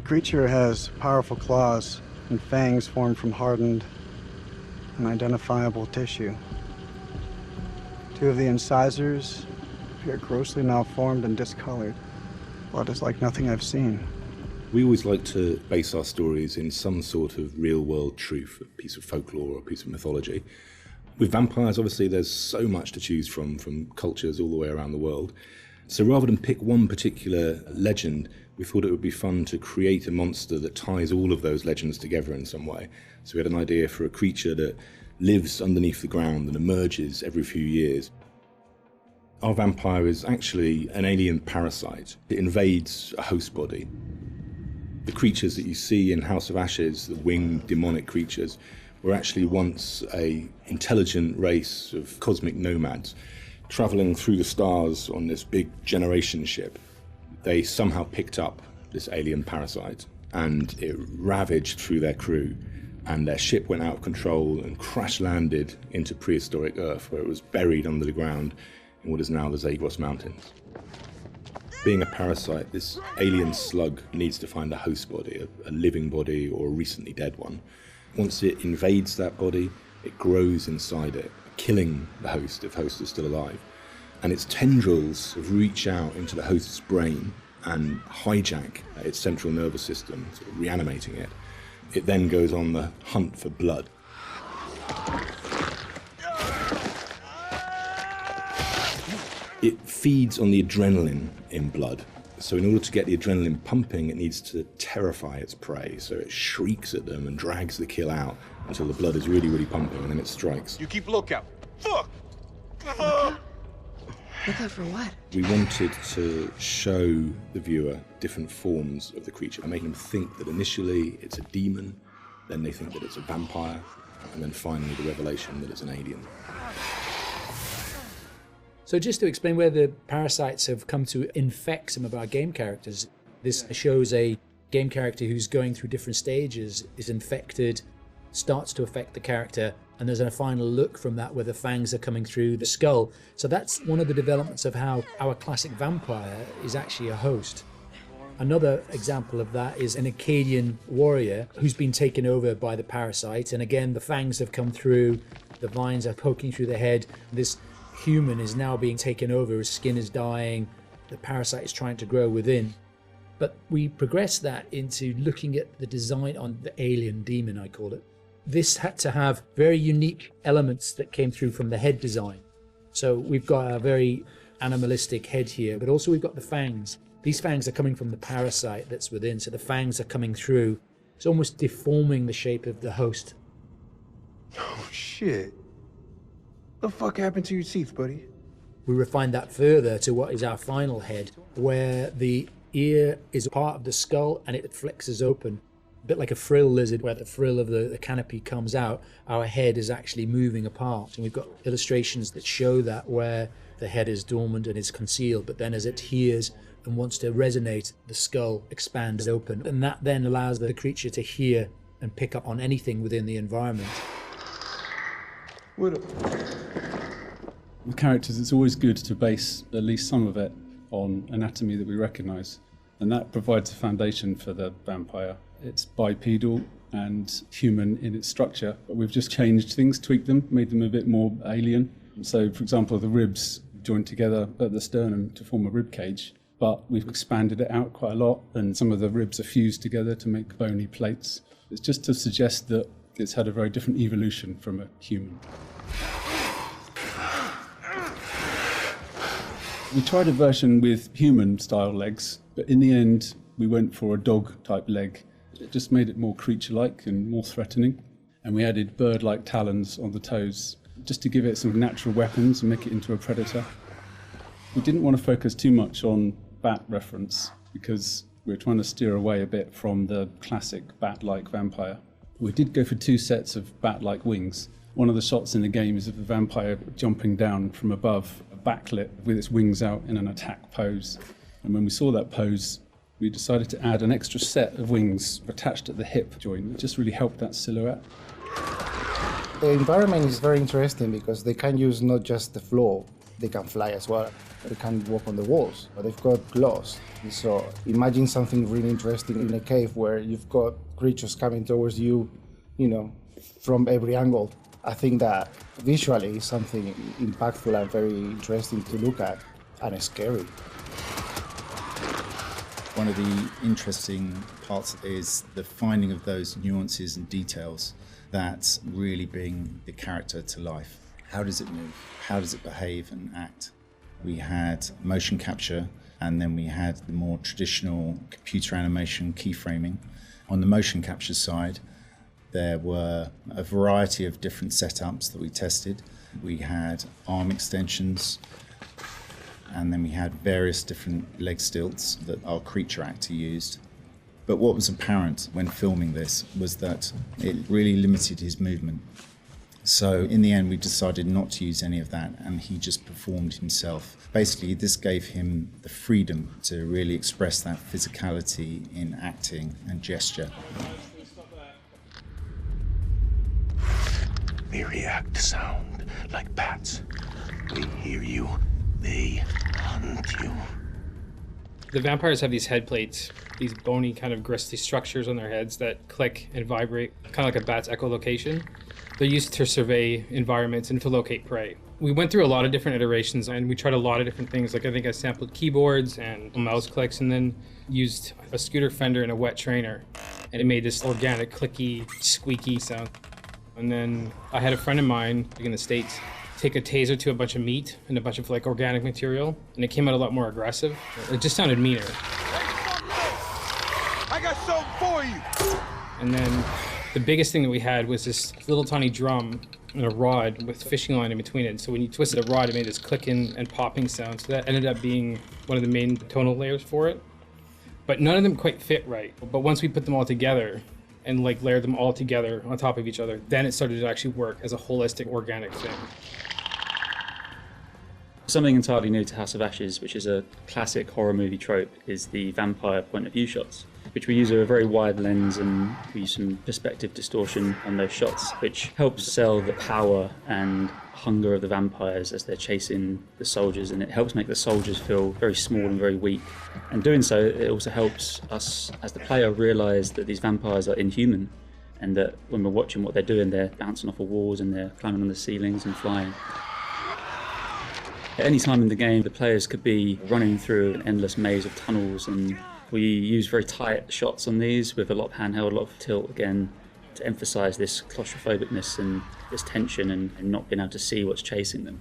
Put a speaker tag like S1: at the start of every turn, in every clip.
S1: creature has powerful claws and fangs formed from hardened, unidentifiable tissue. Two of the incisors appear grossly malformed and discolored. Blood is like nothing I've seen.
S2: We always like to base our stories in some sort of real-world truth, a piece of folklore or a piece of mythology. With vampires, obviously, there's so much to choose from cultures all the way around the world. So rather than pick one particular legend, we thought it would be fun to create a monster that ties all of those legends together in some way. So we had an idea for a creature that lives underneath the ground and emerges every few years. Our vampire is actually an alien parasite. It invades a host body. The creatures that you see in House of Ashes, the winged demonic creatures, were actually once an intelligent race of cosmic nomads traveling through the stars on this big generation ship. They somehow picked up this alien parasite and it ravaged through their crew, and their ship went out of control and crash landed into prehistoric Earth, where it was buried under the ground in what is now the Zagros Mountains. Being a parasite, this alien slug needs to find a host body, a living body or a recently dead one. Once it invades that body, it grows inside it, killing the host if host is still alive. And its tendrils reach out into the host's brain and hijack its central nervous system, sort of reanimating it. It then goes on the hunt for blood. It feeds on the adrenaline in blood. So in order to get the adrenaline pumping, it needs to terrify its prey. So it shrieks at them and drags the kill out until the blood is really, really pumping, and then it strikes.
S3: You keep lookout. Fuck!
S4: Lookout for what?
S2: We wanted to show the viewer different forms of the creature and make them think that initially it's a demon, then they think that it's a vampire, and then finally the revelation that it's an alien.
S5: So just to explain where the parasites have come to infect some of our game characters, this shows a game character who's going through different stages, is infected, starts to affect the character, and there's a final look from that where the fangs are coming through the skull. So that's one of the developments of how our classic vampire is actually a host. Another example of that is an Akkadian warrior who's been taken over by the parasite, and again the fangs have come through, the vines are poking through the head. This human is now being taken over, his skin is dying, the parasite is trying to grow within. But we progress that into looking at the design on the alien demon, I call it. This had to have very unique elements that came through from the head design. So we've got a very animalistic head here, but also we've got the fangs. These fangs are coming from the parasite that's within, so the fangs are coming through. It's almost deforming the shape of the host.
S3: Oh, shit. What the fuck happened to your teeth, buddy?
S5: We refined that further to what is our final head, where the ear is part of the skull and it flexes open. A bit like a frill lizard, where the frill of the canopy comes out, our head is actually moving apart. And we've got illustrations that show that, where the head is dormant and is concealed, but then as it hears and wants to resonate, the skull expands open. And that then allows the creature to hear and pick up on anything within the environment.
S3: What
S6: With characters, it's always good to base at least some of it on anatomy that we recognise, and that provides a foundation for the vampire. It's bipedal and human in its structure, but we've just changed things, tweaked them, made them a bit more alien. So, for example, the ribs joined together at the sternum to form a rib cage, but we've expanded it out quite a lot, and some of the ribs are fused together to make bony plates. It's just to suggest that it's had a very different evolution from a human. We tried a version with human-style legs, but in the end, we went for a dog-type leg. It just made it more creature-like and more threatening. And we added bird-like talons on the toes, just to give it some natural weapons and make it into a predator. We didn't want to focus too much on bat reference, because we were trying to steer away a bit from the classic bat-like vampire. We did go for 2 sets of bat-like wings. One of the shots in the game is of the vampire jumping down from above, backlit with its wings out in an attack pose. And when we saw that pose, we decided to add an extra set of wings attached at the hip joint. It just really helped that silhouette.
S7: The environment is very interesting because they can use not just the floor, they can fly as well.
S4: They can't walk on the walls, but they've got claws. So imagine something really interesting in a cave where you've got creatures coming towards you, you know, from every angle. I think that visually is something impactful and very interesting to look at, and scary.
S7: One of the interesting parts is the finding of those nuances and details that really bring the character to life. How does it move? How does it behave and act? We had motion capture, and then we had the more traditional computer animation keyframing. On the motion capture side, there were a variety of different setups that we tested. We had arm extensions, and then we had various different leg stilts that our creature actor used. But what was apparent when filming this was that it really limited his movement. So in the end, we decided not to use any of that, and he just performed himself. Basically, this gave him the freedom to really express that physicality in acting and gesture.
S3: They react to sound like bats. They hear you, they hunt you.
S8: The vampires have these head plates, these bony kind of gristly structures on their heads that click and vibrate, kind of like a bat's echolocation. They're used to survey environments and to locate prey. We went through a lot of different iterations, and we tried a lot of different things. Like I think I sampled keyboards and mouse clicks, and then used a scooter fender and a wet trainer. And it made this organic, clicky, squeaky sound. And then I had a friend of mine in the States take a taser to a bunch of meat and a bunch of like organic material, and it came out a lot more aggressive. It just sounded meaner.
S3: I got something for you!
S8: And then the biggest thing that we had was this little tiny drum and a rod with fishing line in between it. So when you twisted a rod, it made this clicking and popping sound. So that ended up being one of the main tonal layers for it. But none of them quite fit right. But once we put them all together and like layered them all together on top of each other, then it started to actually work as a holistic, organic thing.
S9: Something entirely new to House of Ashes, which is a classic horror movie trope, is the vampire point of view shots, which we use a very wide lens, and we use some perspective distortion on those shots, which helps sell the power and hunger of the vampires as they're chasing the soldiers, and it helps make the soldiers feel very small and very weak. And doing so, it also helps us as the player realise that these vampires are inhuman, and that when we're watching what they're doing, they're bouncing off of walls and they're climbing on the ceilings and flying. At any time in the game, the players could be running through an endless maze of tunnels, and we use very tight shots on these with a lot of handheld, a lot of tilt again, to emphasise this claustrophobicness and this tension and not being able to see what's chasing them.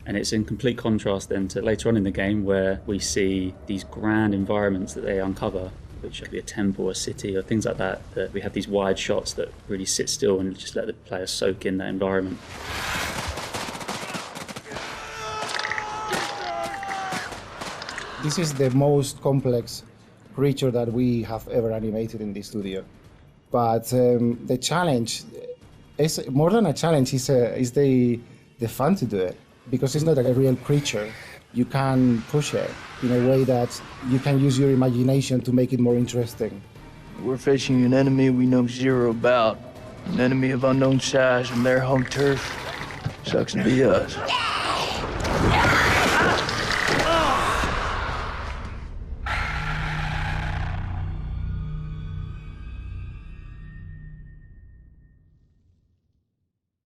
S9: And it's in complete contrast then to later on in the game, where we see these grand environments that they uncover, which could be a temple, a city, or things like that, that we have these wide shots that really sit still and just let the player soak in that environment.
S4: This is the most complex creature that we have ever animated in the studio. But the challenge is more than a challenge, is the fun to do it, because it's not a real creature. You can push it in a way that you can use your imagination to make it more interesting.
S10: We're facing an enemy we know zero about, an enemy of unknown size and their home turf. Sucks to be us.